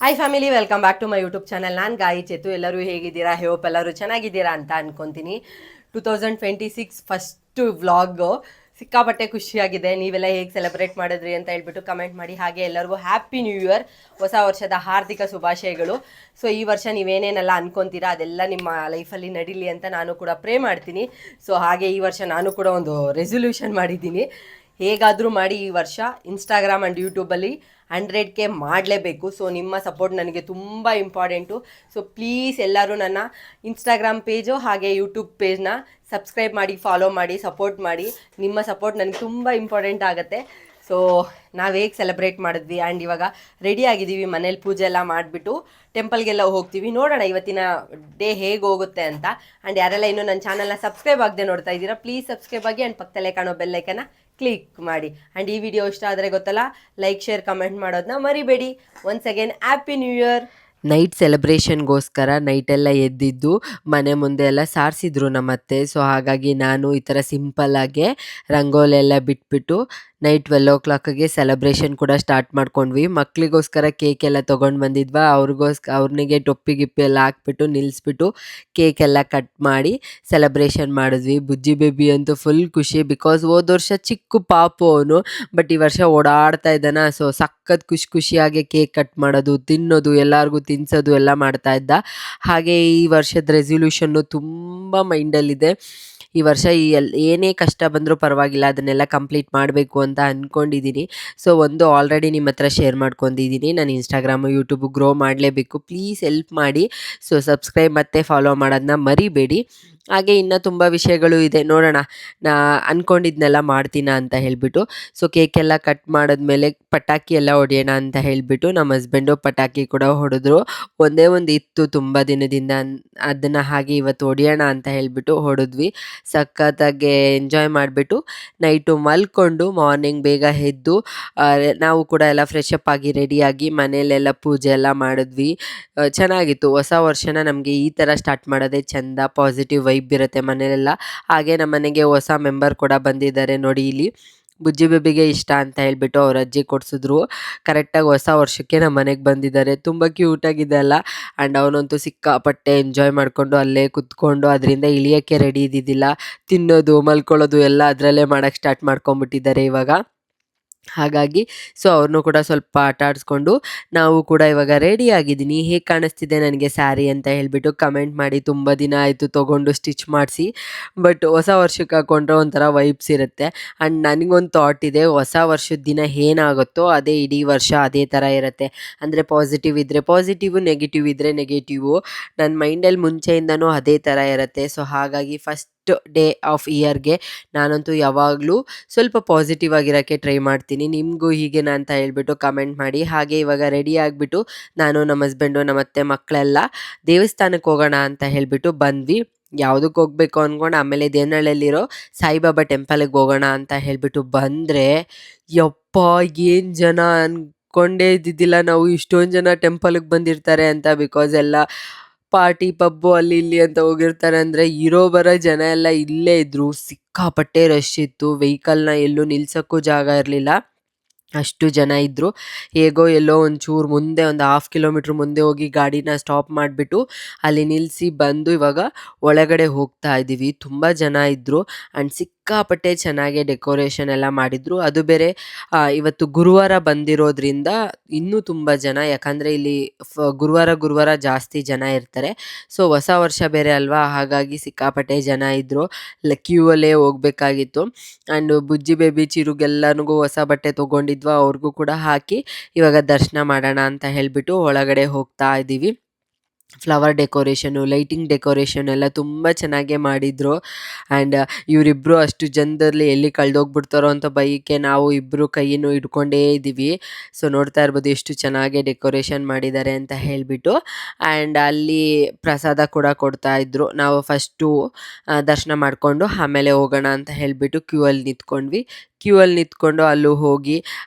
Hi family, welcome back to my YouTube channel. ನಾನು ಗಾಯಿ ಚೇತು. ಎಲ್ಲರೂ ಹೇಗಿದ್ದೀರಾ? ಹೋಪ್ ಎಲ್ಲರೂ ಚೆನ್ನಾಗಿದ್ದೀರಾ ಅಂತ ಅನ್ಕೊತೀನಿ. 2026 ಫಸ್ಟು ವ್ಲಾಗು ಸಿಕ್ಕಾಪಟ್ಟೆ ಖುಷಿಯಾಗಿದೆ. ನೀವೆಲ್ಲ ಹೇಗೆ ಸೆಲೆಬ್ರೇಟ್ ಮಾಡಿದ್ರಿ ಅಂತ ಹೇಳ್ಬಿಟ್ಟು ಕಮೆಂಟ್ ಮಾಡಿ. ಹಾಗೆ ಎಲ್ಲರಿಗೂ ಹ್ಯಾಪಿ ನ್ಯೂ ಇಯರ್, ಹೊಸ ವರ್ಷದ ಹಾರ್ದಿಕ ಶುಭಾಶಯಗಳು. ಸೊ ಈ ವರ್ಷ ನೀವೇನೇನೆಲ್ಲ ಅನ್ಕೊತೀರಾ ಅದೆಲ್ಲ ನಿಮ್ಮ ಲೈಫಲ್ಲಿ ನಡೀಲಿ ಅಂತ ನಾನು ಕೂಡ ಪ್ರೇ ಮಾಡ್ತೀನಿ. ಸೊ ಹಾಗೆ ಈ ವರ್ಷ ನಾನು ಕೂಡ ಒಂದು ರೆಸೊಲ್ಯೂಷನ್ ಮಾಡಿದ್ದೀನಿ. ಹೇಗಾದರೂ ಮಾಡಿ ಈ ವರ್ಷ ಇನ್ಸ್ಟಾಗ್ರಾಮ್ ಆ್ಯಂಡ್ ಯೂಟ್ಯೂಬಲ್ಲಿ 100K ಮಾಡಲೇಬೇಕು. ಸೊ ನಿಮ್ಮ ಸಪೋರ್ಟ್ ನನಗೆ ತುಂಬ ಇಂಪಾರ್ಟೆಂಟು. ಸೊ ಪ್ಲೀಸ್ ಎಲ್ಲರೂ ನನ್ನ ಇನ್ಸ್ಟಾಗ್ರಾಮ್ ಪೇಜು ಹಾಗೆ ಯೂಟ್ಯೂಬ್ ಪೇಜ್ನ ಸಬ್ಸ್ಕ್ರೈಬ್ ಮಾಡಿ, ಫಾಲೋ ಮಾಡಿ, ಸಪೋರ್ಟ್ ಮಾಡಿ. ನಿಮ್ಮ ಸಪೋರ್ಟ್ ನನಗೆ ತುಂಬ ಇಂಪಾರ್ಟೆಂಟ್ ಆಗುತ್ತೆ. ಸೊ ನಾವು ಹೇಗೆ ಸೆಲೆಬ್ರೇಟ್ ಮಾಡಿದ್ವಿ ಆ್ಯಂಡ್ ಇವಾಗ ರೆಡಿ ಆಗಿದ್ದೀವಿ. ಮನೇಲಿ ಪೂಜೆ ಎಲ್ಲ ಮಾಡಿಬಿಟ್ಟು ಟೆಂಪಲ್ಗೆಲ್ಲ ಹೋಗ್ತೀವಿ. ನೋಡೋಣ ಇವತ್ತಿನ ಡೇ ಹೇಗೆ ಹೋಗುತ್ತೆ ಅಂತ. ಆ್ಯಂಡ್ ಯಾರೆಲ್ಲ ಇನ್ನೂ ನನ್ನ ಚಾನಲ್ನ ಸಬ್ಸ್ಕ್ರೈಬ್ ಆಗದೆ ನೋಡ್ತಾ ಇದ್ದೀರಾ, ಪ್ಲೀಸ್ ಸಬ್ಸ್ಕ್ರೈಬ್ ಆಗಿ ಆ್ಯಂಡ್ ಪಕ್ಕದಲ್ಲೇ ಕಾಣೋ ಬೆಲ್ಲೈಕನ್ನ ಕ್ಲಿಕ್ ಮಾಡಿ. ಆ್ಯಂಡ್ ಈ ವಿಡಿಯೋ ಇಷ್ಟ ಆದರೆ ಗೊತ್ತಲ್ಲ, ಲೈಕ್, ಶೇರ್, ಕಮೆಂಟ್ ಮಾಡೋದನ್ನ ಮರಿಬೇಡಿ. Once again happy new year. Night ಸೆಲೆಬ್ರೇಷನ್ಗೋಸ್ಕರ ನೈಟೆಲ್ಲ ಎದ್ದಿದ್ದು ಮನೆ ಮುಂದೆ ಎಲ್ಲ ಸಾರಿಸಿದ್ರು ನಮ್ಮತ್ತೆ. ಸೊ ಹಾಗಾಗಿ ನಾನು ಈ ಥರ ಸಿಂಪಲ್ಲಾಗೆ ರಂಗೋಲಿ ಎಲ್ಲ ಬಿಟ್ಬಿಟ್ಟು ನೈಟ್ 12 o'clockಗೆ ಸೆಲೆಬ್ರೇಷನ್ ಕೂಡ ಸ್ಟಾರ್ಟ್ ಮಾಡ್ಕೊಂಡ್ವಿ. ಮಕ್ಕಳಿಗೋಸ್ಕರ ಕೇಕ್ ಎಲ್ಲ ತೊಗೊಂಡು ಬಂದಿದ್ವಾ, ಅವ್ರಿಗೆ ಟೊಪ್ಪಿ ಗಿಪ್ಪಿ ಎಲ್ಲ ಹಾಕ್ಬಿಟ್ಟು ನಿಲ್ಲಿಸ್ಬಿಟ್ಟು ಕೇಕ್ ಎಲ್ಲ ಕಟ್ ಮಾಡಿ ಸೆಲೆಬ್ರೇಷನ್ ಮಾಡಿದ್ವಿ. ಬುಜ್ಜಿ ಬೇಬಿ ಅಂತೂ ಫುಲ್ ಖುಷಿ, ಬಿಕಾಸ್ ಹೋದ ವರ್ಷ ಚಿಕ್ಕ ಪಾಪು ಅವನು, ಬಟ್ ಈ ವರ್ಷ ಓಡಾಡ್ತಾ ಇದ್ದಾನ. ಸೊ ಸಖತ್ ಖುಷಿಯಾಗಿ ಕೇಕ್ ಕಟ್ ಮಾಡೋದು, ತಿನ್ನೋದು, ಎಲ್ಲರಿಗೂ ತಿನ್ಸೋದು ಎಲ್ಲ ಮಾಡ್ತಾ ಇದ್ದ. ಹಾಗೆ ಈ ವರ್ಷದ ರೆಸೊಲ್ಯೂಷನ್ನು ತುಂಬ ಮೈಂಡಲ್ಲಿದೆ. ಈ ವರ್ಷ ಏನೇ ಕಷ್ಟ ಬಂದರೂ ಪರವಾಗಿಲ್ಲ, ಅದನ್ನೆಲ್ಲ ಕಂಪ್ಲೀಟ್ ಮಾಡಬೇಕು ಅಂತ ಅಂದ್ಕೊಂಡಿದ್ದೀನಿ. ಸೊ ಒಂದು ಆಲ್ರೆಡಿ ನಿಮ್ಮ ಹತ್ರ ಶೇರ್ ಮಾಡ್ಕೊಂಡಿದ್ದೀನಿ, ನಾನು ಇನ್ಸ್ಟಾಗ್ರಾಮು ಯೂಟ್ಯೂಬು ಗ್ರೋ ಮಾಡಲೇಬೇಕು. ಪ್ಲೀಸ್ ಹೆಲ್ಪ್ ಮಾಡಿ. ಸೊ ಸಬ್ಸ್ಕ್ರೈಬ್ ಮತ್ತು ಫಾಲೋ ಮಾಡೋದನ್ನ ಮರಿಬೇಡಿ. ಹಾಗೆ ಇನ್ನೂ ತುಂಬ ವಿಷಯಗಳು ಇದೆ, ನೋಡೋಣ. ನಾ ಅಂದ್ಕೊಂಡಿದ್ನೆಲ್ಲ ಮಾಡ್ತೀನ ಅಂತ ಹೇಳಿಬಿಟ್ಟು. ಸೊ ಕೇಕೆಲ್ಲ ಕಟ್ ಮಾಡಿದ್ಮೇಲೆ ಪಟಾಕಿ ಎಲ್ಲ ಹೊಡೆಯೋಣ ಅಂತ ಹೇಳಿಬಿಟ್ಟು ನಮ್ಮ ಹಸ್ಬೆಂಡು ಪಟಾಕಿ ಕೂಡ ಹೊಡೆದ್ರು. ಒಂದೇ ಒಂದು ಇತ್ತು ತುಂಬ ದಿನದಿಂದ, ಅದನ್ನು ಹಾಗೆ ಇವತ್ತು ಹೊಡೆಯೋಣ ಅಂತ ಹೇಳಿಬಿಟ್ಟು ಹೊಡೆದ್ವಿ. ಸಖತ್ತಾಗಿ ಎಂಜಾಯ್ ಮಾಡಿಬಿಟ್ಟು ನೈಟು ಮಲ್ಕೊಂಡು ಮಾರ್ನಿಂಗ್ ಬೇಗ ಎದ್ದು ನಾವು ಕೂಡ ಎಲ್ಲ ಫ್ರೆಶ್ ಅಪ್ ಆಗಿ ರೆಡಿಯಾಗಿ ಮನೆಯಲ್ಲೆಲ್ಲ ಪೂಜೆ ಎಲ್ಲ ಮಾಡಿದ್ವಿ. ಚೆನ್ನಾಗಿತ್ತು. ಹೊಸ ವರ್ಷನ ನಮಗೆ ಈ ಥರ ಸ್ಟಾರ್ಟ್ ಮಾಡೋದೇ ಚೆಂದ, ಪಾಸಿಟಿವ್ ವೈಬ್ ಇರುತ್ತೆ ಮನೆಯಲ್ಲೆಲ್ಲ. ಹಾಗೆ ನಮ್ಮ ಮನೆಗೆ ಹೊಸ ಮೆಂಬರ್ ಕೂಡ ಬಂದಿದ್ದಾರೆ ನೋಡಿ. ಇಲ್ಲಿ ಬುಜ್ಜಿ ಬೇಬಿಗೆ ಇಷ್ಟ ಅಂತ ಹೇಳ್ಬಿಟ್ಟು ಅವ್ರ ಅಜ್ಜಿ ಕೊಡಿಸಿದ್ರು. ಕರೆಕ್ಟಾಗಿ ಹೊಸ ವರ್ಷಕ್ಕೆ ನಮ್ಮ ಮನೆಗೆ ಬಂದಿದ್ದಾರೆ. ತುಂಬ ಕ್ಯೂಟಾಗಿದೆ ಅಲ್ಲ. ಆ್ಯಂಡ್ ಅವನಂತೂ ಸಿಕ್ಕಾಪಟ್ಟೆ ಎಂಜಾಯ್ ಮಾಡಿಕೊಂಡು ಅಲ್ಲೇ ಕುತ್ಕೊಂಡು ಅದರಿಂದ ಇಳಿಯೋಕ್ಕೆ ರೆಡಿ ಇದ್ದಿದ್ದಿಲ್ಲ. ತಿನ್ನೋದು, ಮಲ್ಕೊಳ್ಳೋದು ಎಲ್ಲ ಅದರಲ್ಲೇ ಮಾಡೋಕ್ಕೆ ಸ್ಟಾರ್ಟ್ ಮಾಡ್ಕೊಂಬಿಟ್ಟಿದ್ದಾರೆ ಇವಾಗ. ಹಾಗಾಗಿ ಸೊ ಅವ್ರನ್ನೂ ಕೂಡ ಸ್ವಲ್ಪ ಆಟ ಆಡಿಸ್ಕೊಂಡು ನಾವು ಕೂಡ ಇವಾಗ ರೆಡಿ ಆಗಿದ್ದೀನಿ. ಹೇಗೆ ಕಾಣಿಸ್ತಿದೆ ನನಗೆ ಸ್ಯಾರಿ ಅಂತ ಹೇಳಿಬಿಟ್ಟು ಕಮೆಂಟ್ ಮಾಡಿ. ತುಂಬ ದಿನ ಆಯಿತು ತೊಗೊಂಡು ಸ್ಟಿಚ್ ಮಾಡಿಸಿ, ಬಟ್ ಹೊಸ ವರ್ಷಕ್ಕೆ ಹಾಕ್ಕೊಂಡ್ರೆ ಒಂಥರ ವೈಬ್ಸ್ ಇರುತ್ತೆ. ಆ್ಯಂಡ್ ನನಗೊಂದು ಥಾಟ್ ಇದೆ, ಹೊಸ ವರ್ಷದ ದಿನ ಏನಾಗುತ್ತೋ ಅದೇ ಇಡೀ ವರ್ಷ ಅದೇ ಥರ ಇರುತ್ತೆ. ಅಂದರೆ ಪಾಸಿಟಿವ್ ಇದ್ದರೆ ಪಾಸಿಟಿವು, ನೆಗೆಟಿವ್ ಇದ್ದರೆ ನೆಗೆಟಿವು. ನನ್ನ ಮೈಂಡಲ್ಲಿ ಮುಂಚೆಯಿಂದನೂ ಅದೇ ಥರ ಇರುತ್ತೆ. ಸೊ ಹಾಗಾಗಿ ಫಸ್ಟ್ ಡೇ ಆಫ್ ಇಯರ್ಗೆ ನಾನಂತೂ ಯಾವಾಗಲೂ ಸ್ವಲ್ಪ ಪಾಸಿಟಿವ್ ಆಗಿರೋಕ್ಕೆ ಟ್ರೈ ಮಾಡ್ತೀನಿ. ನಿಮಗೂ ಹೀಗೇನಾ ಅಂತ ಹೇಳ್ಬಿಟ್ಟು ಕಮೆಂಟ್ ಮಾಡಿ. ಹಾಗೆ ಇವಾಗ ರೆಡಿ ಆಗಿಬಿಟ್ಟು ನಾನು, ನಮ್ಮ ಹಸ್ಬೆಂಡು, ನಮ್ಮ ಅತ್ತೆ ಮಕ್ಕಳೆಲ್ಲ ದೇವಸ್ಥಾನಕ್ಕೆ ಹೋಗೋಣ ಅಂತ ಹೇಳಿಬಿಟ್ಟು ಬಂದ್ವಿ. ಯಾವುದಕ್ಕೆ ಹೋಗ್ಬೇಕು ಅಂದ್ಕೊಂಡು ಆಮೇಲೆ ದೇವನಹಳ್ಳಿಯಲ್ಲಿರೋ ಸಾಯಿಬಾಬಾ ಟೆಂಪಲ್ಗೆ ಹೋಗೋಣ ಅಂತ ಹೇಳಿಬಿಟ್ಟು ಬಂದರೆ, ಯಪ್ಪ ಏನು ಜನ ಅಂದ್ಕೊಂಡೇ ಇದ್ದಿದ್ದಿಲ್ಲ ನಾವು ಇಷ್ಟೊಂದು ಜನ ಟೆಂಪಲ್ಗೆ ಬಂದಿರ್ತಾರೆ ಅಂತ. ಬಿಕಾಸ್ ಎಲ್ಲ ಪಾರ್ಟಿ ಪಬ್ಬು ಅಲ್ಲಿ ಇಲ್ಲಿ ಅಂತ ಹೋಗಿರ್ತಾರೆ. ಅಂದರೆ ಬರೋ ಜನ ಎಲ್ಲ ಇಲ್ಲೇ ಇದ್ದರು. ಸಿಕ್ಕಾಪಟ್ಟೆ ರಶ್ ಇತ್ತು. ವೆಹಿಕಲ್ನ ಎಲ್ಲೂ ನಿಲ್ಸೋಕ್ಕೂ ಜಾಗ ಇರಲಿಲ್ಲ, ಅಷ್ಟು ಜನ ಇದ್ದರು. ಹೇಗೋ ಎಲ್ಲೋ ಒಂಚೂರು ಮುಂದೆ ಒಂದು 1/2 ಕಿಲೋಮೀಟ್ರ್ ಮುಂದೆ ಹೋಗಿ ಗಾಡಿನ ಸ್ಟಾಪ್ ಮಾಡಿಬಿಟ್ಟು ಅಲ್ಲಿ ನಿಲ್ಲಿಸಿ ಬಂದು ಇವಾಗ ಒಳಗಡೆ ಹೋಗ್ತಾ ಇದ್ದೀವಿ. ತುಂಬ ಜನ ಇದ್ದರು. ಆ್ಯಂಡ್ ಸಿಕ್ಕಾಪಟ್ಟೆ ಚೆನ್ನಾಗಿ ಡೆಕೋರೇಷನ್ ಎಲ್ಲ ಮಾಡಿದರು. ಅದು ಬೇರೆ ಇವತ್ತು ಗುರುವಾರ ಬಂದಿರೋದ್ರಿಂದ ಇನ್ನೂ ತುಂಬ ಜನ, ಯಾಕಂದರೆ ಇಲ್ಲಿ ಗುರುವಾರ ಜಾಸ್ತಿ ಜನ ಇರ್ತಾರೆ. ಸೊ ಹೊಸ ವರ್ಷ ಬೇರೆ ಅಲ್ವಾ, ಹಾಗಾಗಿ ಸಿಕ್ಕಾಪಟ್ಟೆ ಜನ ಇದ್ದರು. ಕ್ಯೂ ಅಲ್ಲೇ ಹೋಗ್ಬೇಕಾಗಿತ್ತು. ಆ್ಯಂಡ್ ಬುಜ್ಜಿ ಬೇಬಿ ಚಿರುಗೆಲ್ಲನಿಗೂ ಹೊಸ ಬಟ್ಟೆ ತೊಗೊಂಡಿದ್ವು, ಅವ್ರಿಗೂ ಕೂಡ ಹಾಕಿ ಇವಾಗ ದರ್ಶನ ಮಾಡೋಣ ಅಂತ ಹೇಳಿಬಿಟ್ಟು ಒಳಗಡೆ ಹೋಗ್ತಾ ಇದ್ದೀವಿ. ಫ್ಲವರ್ ಡೆಕೋರೇಷನು, ಲೈಟಿಂಗ್ ಡೆಕೋರೇಷನ್ ಎಲ್ಲ ತುಂಬ ಚೆನ್ನಾಗೇ ಮಾಡಿದರು. ಆ್ಯಂಡ್ ಇವರಿಬ್ಬರು ಅಷ್ಟು ಜನದಲ್ಲಿ ಎಲ್ಲಿ ಕಳೆದೋಗ್ಬಿಡ್ತಾರೋ ಅಂತ ಭಯಕ್ಕೆ ನಾವು ಇಬ್ಬರು ಕೈಯನ್ನು ಹಿಡ್ಕೊಂಡೇ ಇದ್ದೀವಿ. ಸೊ ನೋಡ್ತಾ ಇರ್ಬೋದು ಎಷ್ಟು ಚೆನ್ನಾಗಿ ಡೆಕೋರೇಷನ್ ಮಾಡಿದ್ದಾರೆ ಅಂತ ಹೇಳಿಬಿಟ್ಟು. ಆ್ಯಂಡ್ ಅಲ್ಲಿ ಪ್ರಸಾದ ಕೂಡ ಕೊಡ್ತಾಯಿದ್ರು. ನಾವು ಫಸ್ಟು ದರ್ಶನ ಮಾಡಿಕೊಂಡು ಆಮೇಲೆ ಹೋಗೋಣ ಅಂತ ಹೇಳಿಬಿಟ್ಟು ಕ್ಯೂ ಅಲ್ಲಿ ನಿಂತ್ಕೊಂಡು ಅಲ್ಲೂ ಹೋಗಿ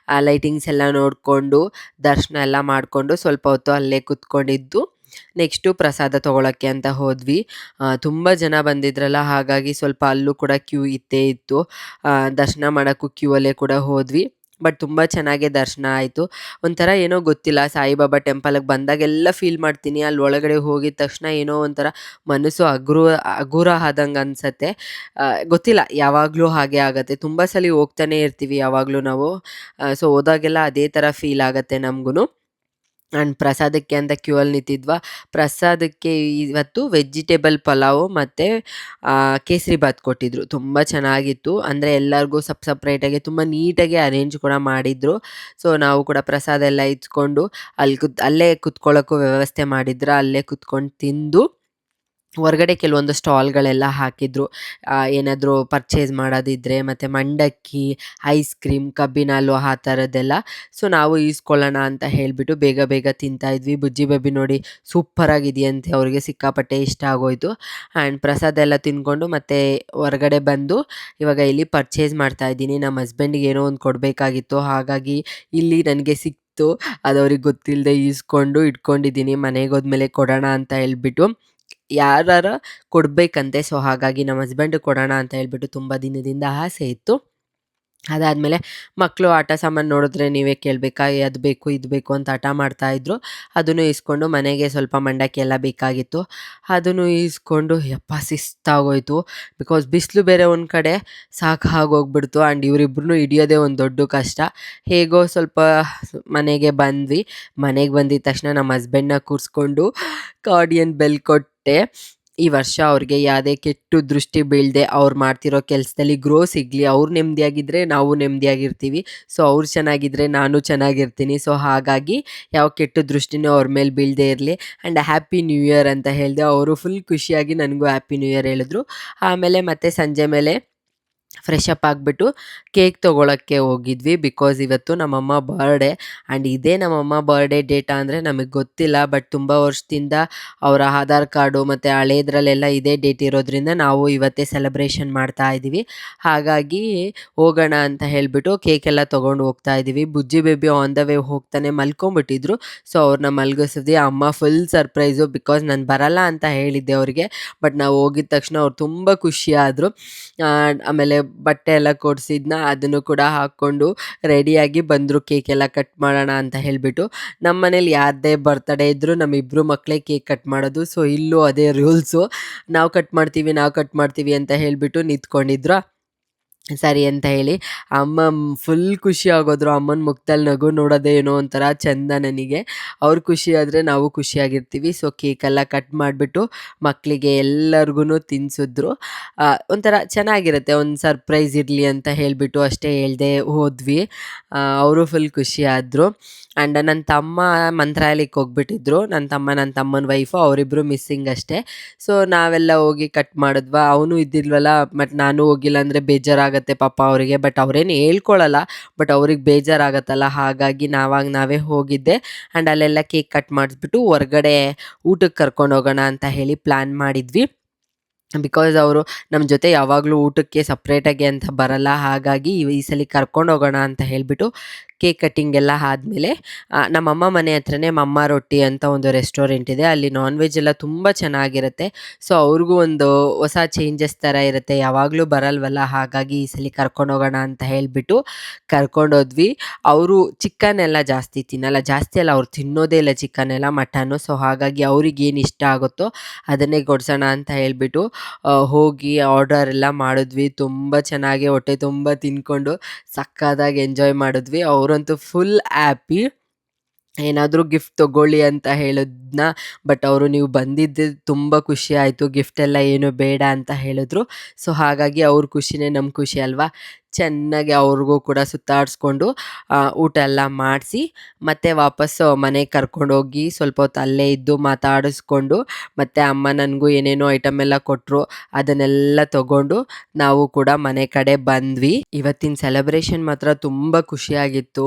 ಲೈಟಿಂಗ್ಸ್ ಎಲ್ಲ ನೋಡಿಕೊಂಡು ದರ್ಶನ ಎಲ್ಲ ಮಾಡಿಕೊಂಡು ಸ್ವಲ್ಪ ಹೊತ್ತು ಅಲ್ಲೇ ಕೂತ್ಕೊಂಡಿದ್ದು ನೆಕ್ಸ್ಟು ಪ್ರಸಾದ ತೊಗೊಳಕ್ಕೆ ಅಂತ ಹೋದ್ವಿ. ತುಂಬ ಜನ ಬಂದಿದ್ರಲ್ಲ, ಹಾಗಾಗಿ ಸ್ವಲ್ಪ ಅಲ್ಲೂ ಕೂಡ ಕ್ಯೂ ಇತ್ತೇ ಇತ್ತು. ದರ್ಶನ ಮಾಡೋಕ್ಕೂ ಕ್ಯೂ ಅಲ್ಲೇ ಕೂಡ ಹೋದ್ವಿ. ಬಟ್ ತುಂಬ ಚೆನ್ನಾಗಿ ದರ್ಶನ ಆಯಿತು. ಒಂಥರ ಏನೋ ಗೊತ್ತಿಲ್ಲ, ಸಾಯಿಬಾಬಾ ಟೆಂಪಲ್ಗೆ ಬಂದಾಗೆಲ್ಲ ಫೀಲ್ ಮಾಡ್ತೀನಿ. ಅಲ್ಲಿ ಒಳಗಡೆ ಹೋಗಿದ ತಕ್ಷಣ ಏನೋ ಒಂಥರ ಮನಸ್ಸು ಹಗುರ ಆದಂಗೆ ಅನಿಸತ್ತೆ. ಗೊತ್ತಿಲ್ಲ, ಯಾವಾಗಲೂ ಹಾಗೆ ಆಗುತ್ತೆ. ತುಂಬ ಸಲ ಹೋಗ್ತಾನೆ ಇರ್ತೀವಿ ಯಾವಾಗಲೂ ನಾವು. ಸೊ ಹೋದಾಗೆಲ್ಲ ಅದೇ ಥರ ಫೀಲ್ ಆಗುತ್ತೆ ನಮಗೂ. ಆ್ಯಂಡ್ ಪ್ರಸಾದಕ್ಕೆ ಅಂತ ಕ್ಯೂ ಅಲ್ಲಿ ನಿಂತಿದ್ವಾ. ಪ್ರಸಾದಕ್ಕೆ ಇವತ್ತು ವೆಜಿಟೇಬಲ್ ಪಲಾವು ಮತ್ತು ಕೇಸರಿ ಬಾತ್ ಕೊಟ್ಟಿದ್ದರು. ತುಂಬ ಚೆನ್ನಾಗಿತ್ತು. ಅಂದರೆ ಎಲ್ಲರಿಗೂ ಸಪ್ರೇಟಾಗಿ ತುಂಬ ನೀಟಾಗಿ ಅರೇಂಜ್ ಕೂಡ ಮಾಡಿದ್ರು. ಸೊ ನಾವು ಕೂಡ ಪ್ರಸಾದ ಎಲ್ಲ ಇಸ್ಕೊಂಡು ಅಲ್ಲೇ ಕುತ್ಕೊಳ್ಳೋಕ್ಕೂ ವ್ಯವಸ್ಥೆ ಮಾಡಿದ್ರು. ಅಲ್ಲೇ ಕುತ್ಕೊಂಡು ತಿಂದು ಹೊರಗಡೆ ಕೆಲವೊಂದು ಸ್ಟಾಲ್ಗಳೆಲ್ಲ ಹಾಕಿದ್ರು. ಏನಾದರೂ ಪರ್ಚೇಸ್ ಮಾಡೋದಿದ್ರೆ, ಮತ್ತು ಮಂಡಕ್ಕಿ, ಐಸ್ ಕ್ರೀಮ್, ಕಬ್ಬಿನ ಹಾಲು ಆ ಥರದ್ದೆಲ್ಲ. ಸೊ ನಾವು ಈಸ್ಕೊಳ್ಳೋಣ ಅಂತ ಹೇಳಿಬಿಟ್ಟು ಬೇಗ ಬೇಗ ತಿಂತಾಯಿದ್ವಿ. ಬುಜ್ಜಿ ಬೇಬಿ ನೋಡಿ ಸೂಪರಾಗಿದೆಯಂತೆ, ಅವ್ರಿಗೆ ಸಿಕ್ಕಾಪಟ್ಟೆ ಇಷ್ಟ ಆಗೋಯಿತು. ಆ್ಯಂಡ್ ಪ್ರಸಾದ ಎಲ್ಲ ತಿಂದ್ಕೊಂಡು ಮತ್ತೆ ಹೊರಗಡೆ ಬಂದು ಇವಾಗ ಇಲ್ಲಿ ಪರ್ಚೇಸ್ ಮಾಡ್ತಾಯಿದ್ದೀನಿ. ನಮ್ಮ ಹಸ್ಬೆಂಡಿಗೆ ಏನೋ ಒಂದು ಕೊಡಬೇಕಾಗಿತ್ತು, ಹಾಗಾಗಿ ಇಲ್ಲಿ ನನಗೆ ಸಿಕ್ತು. ಅದು ಅವ್ರಿಗೆ ಗೊತ್ತಿಲ್ಲದೆ ಈಸ್ಕೊಂಡು ಇಟ್ಕೊಂಡಿದ್ದೀನಿ. ಮನೆಗೆ ಹೋದ್ಮೇಲೆ ಕೊಡೋಣ ಅಂತ ಹೇಳ್ಬಿಟ್ಟು. ಯಾರಾರ ಕೊಡಬೇಕಂತೆ. ಸೊ ಹಾಗಾಗಿ ನಮ್ಮ ಹಸ್ಬೆಂಡಿಗೆ ಕೊಡೋಣ ಅಂತ ಹೇಳ್ಬಿಟ್ಟು ತುಂಬ ದಿನದಿಂದ ಆಸೆ ಇತ್ತು. ಅದಾದಮೇಲೆ ಮಕ್ಕಳು ಆಟ ಸಾಮಾನು ನೋಡಿದ್ರೆ ನೀವೇ ಕೇಳಬೇಕಾ, ಅದು ಬೇಕು ಇದು ಬೇಕು ಅಂತ ಹಠ ಮಾಡ್ತಾಯಿದ್ರು. ಅದನ್ನು ಇಸ್ಕೊಂಡು ಮನೆಗೆ ಸ್ವಲ್ಪ ಮಂಡಕ್ಕಿ ಎಲ್ಲ ಬೇಕಾಗಿತ್ತು, ಅದನ್ನು ಈಸ್ಕೊಂಡು ಯಪ್ಪ ಶಿಸ್ತಾಗೋಯ್ತು. ಬಿಕಾಸ್ ಬಿಸಿಲು ಬೇರೆ ಒಂದು ಕಡೆ ಸಾಕಾಗೋಗ್ಬಿಡ್ತು. ಆ್ಯಂಡ್ ಇವರಿಬ್ರು ಹಿಡಿಯೋದೇ ಒಂದು ದೊಡ್ಡ ಕಷ್ಟ. ಹೇಗೋ ಸ್ವಲ್ಪ ಮನೆಗೆ ಬಂದ್ವಿ. ಮನೆಗೆ ಬಂದಿದ ತಕ್ಷಣ ನಮ್ಮ ಹಸ್ಬೆಂಡನ್ನ ಕೂರಿಸ್ಕೊಂಡು ಕಾರ್ಡಿಯನ್ ಬೆಲ್ ಕೊಟ್ಟೆ. ಈ ವರ್ಷ ಅವ್ರಿಗೆ ಯಾವುದೇ ಕೆಟ್ಟು ದೃಷ್ಟಿ ಬೀಳದೆ ಅವ್ರು ಮಾಡ್ತಿರೋ ಕೆಲಸದಲ್ಲಿ ಗ್ರೋ ಸಿಗಲಿ. ಅವ್ರು ನೆಮ್ಮದಿಯಾಗಿದ್ದರೆ ನಾವು ನೆಮ್ಮದಿಯಾಗಿರ್ತೀವಿ. ಸೊ ಅವ್ರು ಚೆನ್ನಾಗಿದ್ದರೆ ನಾನು ಚೆನ್ನಾಗಿರ್ತೀನಿ. ಸೊ ಹಾಗಾಗಿ ಯಾವ ಕೆಟ್ಟ ದೃಷ್ಟಿನೂ ಅವ್ರ ಮೇಲೆ ಬೀಳದೇ ಇರಲಿ. ಆ್ಯಂಡ್ ಹ್ಯಾಪಿ ನ್ಯೂ ಇಯರ್ ಅಂತ ಹೇಳಿದೆ. ಅವರು ಫುಲ್ ಖುಷಿಯಾಗಿ ನನಗೂ ಹ್ಯಾಪಿ ನ್ಯೂ ಇಯರ್ ಹೇಳಿದ್ರು. ಆಮೇಲೆ ಮತ್ತೆ ಸಂಜೆ ಮೇಲೆ ಫ್ರೆಶ್ ಅಪ್ ಆಗಿಬಿಟ್ಟು ಕೇಕ್ ತೊಗೊಳಕ್ಕೆ ಹೋಗಿದ್ವಿ. ಬಿಕಾಸ್ ಇವತ್ತು ನಮ್ಮಮ್ಮ ಬರ್ಡೇ. ಆ್ಯಂಡ್ ಇದೇ ನಮ್ಮಮ್ಮ ಬರ್ಡೇ ಡೇಟಾ ಅಂದರೆ ನಮಗೆ ಗೊತ್ತಿಲ್ಲ. ಬಟ್ ತುಂಬ ವರ್ಷದಿಂದ ಅವರ ಆಧಾರ್ ಕಾರ್ಡು ಮತ್ತು ಹಳೇದ್ರಲ್ಲೆಲ್ಲ ಇದೇ ಡೇಟ್ ಇರೋದ್ರಿಂದ ನಾವು ಇವತ್ತೇ ಸೆಲೆಬ್ರೇಷನ್ ಮಾಡ್ತಾ ಇದ್ದೀವಿ. ಹಾಗಾಗಿ ಹೋಗೋಣ ಅಂತ ಹೇಳಿಬಿಟ್ಟು ಕೇಕೆಲ್ಲ ತೊಗೊಂಡು ಹೋಗ್ತಾ ಇದ್ದೀವಿ. ಬುಜ್ಜಿ ಬೇಬಿ ಆನ್ ದ ವೇ ಹೋಗ್ತಾನೆ ಮಲ್ಕೊಂಬಿಟ್ಟಿದ್ರು. ಸೊ ಅವ್ರನ್ನ ಮಲಗಿಸಿದ್ವಿ. ಅಮ್ಮ ಫುಲ್ ಸರ್ಪ್ರೈಸು. ಬಿಕಾಸ್ ನಾನು ಬರಲ್ಲ ಅಂತ ಹೇಳಿದ್ದೆ ಅವರಿಗೆ. ಬಟ್ ನಾವು ಹೋಗಿದ ತಕ್ಷಣ ಅವ್ರು ತುಂಬ ಖುಷಿಯಾದರು. ಆಮೇಲೆ ಬಟ್ಟೆ ಎಲ್ಲ ಕೊಡಿಸಿದ್ನ ಅದನ್ನು ಕೂಡ ಹಾಕ್ಕೊಂಡು ರೆಡಿಯಾಗಿ ಬಂದರು ಕೇಕೆಲ್ಲ ಕಟ್ ಮಾಡೋಣ ಅಂತ ಹೇಳಿಬಿಟ್ಟು. ನಮ್ಮ ಮನೇಲಿ ಯಾರದೇ ಬರ್ತಡೇ ಇದ್ದರೂ ನಮ್ಮಿಬ್ಬರು ಮಕ್ಕಳೇ ಕೇಕ್ ಕಟ್ ಮಾಡೋದು. ಸೊ ಇಲ್ಲೂ ಅದೇ ರೂಲ್ಸು. ನಾವು ಕಟ್ ಮಾಡ್ತೀವಿ ಅಂತ ಹೇಳಿಬಿಟ್ಟು ನಿಂತ್ಕೊಂಡಿದ್ರು. ಸರಿ ಅಂತ ಹೇಳಿ ಅಮ್ಮ ಫುಲ್ ಖುಷಿ ಆಗೋದ್ರು. ಅಮ್ಮನ ಮುಖದಲ್ಲಿ ನಗು ನೋಡೋದೇ ಏನೋ ಒಂಥರ ಚೆಂದ ನನಗೆ. ಅವ್ರು ಖುಷಿ ಆದರೆ ನಾವು ಖುಷಿಯಾಗಿರ್ತೀವಿ. ಸೊ ಕೇಕೆಲ್ಲ ಕಟ್ ಮಾಡಿಬಿಟ್ಟು ಮಕ್ಕಳಿಗೆ ಎಲ್ಲರಿಗೂ ತಿನ್ನಿಸಿದ್ರು. ಒಂಥರ ಚೆನ್ನಾಗಿರುತ್ತೆ, ಒಂದು ಸರ್ಪ್ರೈಸ್ ಇರಲಿ ಅಂತ ಹೇಳಿಬಿಟ್ಟು ಅಷ್ಟೇ ಹೇಳ್ದೆ ಹೋದ್ವಿ. ಅವರು ಫುಲ್ ಖುಷಿಯಾದರು. ಆ್ಯಂಡ್ ನನ್ನ ತಮ್ಮ ಮಂತ್ರಾಲಯಕ್ಕೆ ಹೋಗ್ಬಿಟ್ಟಿದ್ರು. ನನ್ನ ತಮ್ಮನ ವೈಫು ಅವರಿಬ್ಬರು ಮಿಸ್ಸಿಂಗ್ ಅಷ್ಟೇ. ಸೊ ನಾವೆಲ್ಲ ಹೋಗಿ ಕಟ್ ಮಾಡಿದ್ವಾ. ಅವನು ಇದ್ದಿಲ್ವಲ್ಲ, ಬಟ್ ನಾನು ಹೋಗಿಲ್ಲ ಅಂದರೆ ಬೇಜಾರಾಗುತ್ತೆ ಪಾಪ ಅವರಿಗೆ. ಬಟ್ ಅವರೇನು ಹೇಳ್ಕೊಳಲ್ಲ, ಬಟ್ ಅವ್ರಿಗೆ ಬೇಜಾರಾಗತ್ತಲ್ಲ, ಹಾಗಾಗಿ ನಾವೇ ಹೋಗಿದ್ದೆ. ಆ್ಯಂಡ್ ಅಲ್ಲೆಲ್ಲ ಕೇಕ್ ಕಟ್ ಮಾಡಿಸ್ಬಿಟ್ಟು ಹೊರಗಡೆ ಊಟಕ್ಕೆ ಕರ್ಕೊಂಡು ಹೋಗೋಣ ಅಂತ ಹೇಳಿ ಪ್ಲ್ಯಾನ್ ಮಾಡಿದ್ವಿ. ಬಿಕಾಸ್ ಅವರು ನಮ್ಮ ಜೊತೆ ಯಾವಾಗಲೂ ಊಟಕ್ಕೆ ಸಪ್ರೇಟಾಗಿ ಅಂತ ಬರಲ್ಲ. ಹಾಗಾಗಿ ಈ ಸಲ ಕರ್ಕೊಂಡು ಹೋಗೋಣ ಅಂತ ಹೇಳಿಬಿಟ್ಟು ಕೇಕ್ ಕಟ್ಟಿಂಗ್ ಎಲ್ಲ ಆದಮೇಲೆ ನಮ್ಮಮ್ಮ ಮನೆ ಹತ್ರನೇ ಮಮ್ಮ ರೊಟ್ಟಿ ಅಂತ ಒಂದು ರೆಸ್ಟೋರೆಂಟ್ ಇದೆ. ಅಲ್ಲಿ ನಾನ್ ವೆಜ್ ಎಲ್ಲ ತುಂಬ ಚೆನ್ನಾಗಿರುತ್ತೆ. ಸೊ ಅವ್ರಿಗೂ ಒಂದು ಹೊಸ ಚೇಂಜಸ್ ಥರ ಇರುತ್ತೆ, ಯಾವಾಗಲೂ ಬರಲ್ವಲ್ಲ. ಹಾಗಾಗಿ ಈ ಸಲ ಕರ್ಕೊಂಡು ಹೋಗೋಣ ಅಂತ ಹೇಳಿಬಿಟ್ಟು ಕರ್ಕೊಂಡೋದ್ವಿ. ಅವರು ಚಿಕನ್ ಎಲ್ಲ ಜಾಸ್ತಿ ತಿನ್ನಲ್ಲ, ಅವ್ರು ತಿನ್ನೋದೇ ಇಲ್ಲ ಚಿಕನ್ ಎಲ್ಲ, ಮಟನ್ನು. ಸೊ ಹಾಗಾಗಿ ಅವ್ರಿಗೇನು ಇಷ್ಟ ಆಗುತ್ತೋ ಅದನ್ನೇ ಕೊಡ್ಸೋಣ ಅಂತ ಹೇಳಿಬಿಟ್ಟು ಹೋಗಿ ಆರ್ಡರ್ ಎಲ್ಲ ಮಾಡಿದ್ವಿ. ತುಂಬ ಚೆನ್ನಾಗಿ ಹೊಟ್ಟೆ ತುಂಬ ತಿಂದ್ಕೊಂಡು ಸಕ್ಕತ್ತಾಗಿ ಎಂಜಾಯ್ ಮಾಡಿದ್ವಿ. ಅವರಂತೂ ಫುಲ್ ಹ್ಯಾಪಿ. ಏನಾದರೂ ಗಿಫ್ಟ್ ತೊಗೊಳ್ಳಿ ಅಂತ ಹೇಳಿದ್ನ, ಬಟ್ ಅವರು ನೀವು ಬಂದಿದ್ದು ತುಂಬ ಖುಷಿ ಆಯಿತು, ಗಿಫ್ಟೆಲ್ಲ ಏನು ಬೇಡ ಅಂತ ಹೇಳಿದ್ರು. ಸೊ ಹಾಗಾಗಿ ಅವ್ರ ಖುಷಿನೇ ನಮ್ಮ ಖುಷಿ ಅಲ್ವಾ. ಚೆನ್ನಾಗಿ ಅವ್ರಿಗೂ ಕೂಡ ಸುತ್ತಾಡಿಸ್ಕೊಂಡು ಊಟ ಎಲ್ಲ ಮಾಡಿಸಿ ಮತ್ತೆ ವಾಪಸ್ಸು ಮನೆಗೆ ಕರ್ಕೊಂಡೋಗಿ ಸ್ವಲ್ಪ ಹೊತ್ತು ಅಲ್ಲೇ ಇದ್ದು ಮಾತಾಡಿಸ್ಕೊಂಡು, ಮತ್ತು ಅಮ್ಮ ನನಗೂ ಏನೇನೋ ಐಟಮ್ ಎಲ್ಲ ಕೊಟ್ಟರು, ಅದನ್ನೆಲ್ಲ ತೊಗೊಂಡು ನಾವು ಕೂಡ ಮನೆ ಕಡೆ ಬಂದ್ವಿ. ಇವತ್ತಿನ ಸೆಲೆಬ್ರೇಷನ್ ಮಾತ್ರ ತುಂಬ ಖುಷಿಯಾಗಿತ್ತು.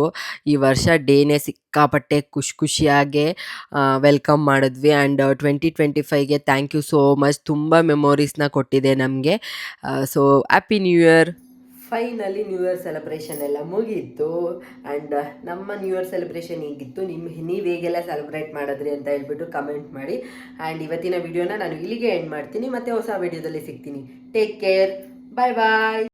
ಈ ವರ್ಷ ಡೇನೇ ಸಿಕ್ಕಾಪಟ್ಟೆ ಖುಷಿಯಾಗೆ ವೆಲ್ಕಮ್ ಮಾಡಿದ್ವಿ. ಆ್ಯಂಡ್ 2025ಗೆ ಥ್ಯಾಂಕ್ ಯು ಸೋ ಮಚ್. ತುಂಬ ಮೆಮೊರೀಸ್ನ ಕೊಟ್ಟಿದೆ ನಮಗೆ. So happy new year. Finally new year celebration ಎಲ್ಲ ಮುಗೀತು. ಆ್ಯಂಡ್ ನಮ್ಮ ನ್ಯೂ ಇಯರ್ ಸೆಲೆಬ್ರೇಷನ್ ಹೀಗಿತ್ತು. ನೀವು ಹೇಗೆಲ್ಲ ಸೆಲೆಬ್ರೇಟ್ ಮಾಡಿದ್ರಿ ಅಂತ ಹೇಳ್ಬಿಟ್ಟು ಕಮೆಂಟ್ ಮಾಡಿ. ಆ್ಯಂಡ್ ಇವತ್ತಿನ ವಿಡಿಯೋನ ನಾನು ಇಲ್ಲಿಗೆ ಎಂಡ್ ಮಾಡ್ತೀನಿ. ಮತ್ತೆ ಹೊಸ ವಿಡಿಯೋದಲ್ಲಿ ಸಿಗ್ತೀನಿ. ಟೇಕ್ ಕೇರ್, ಬಾಯ್ ಬಾಯ್.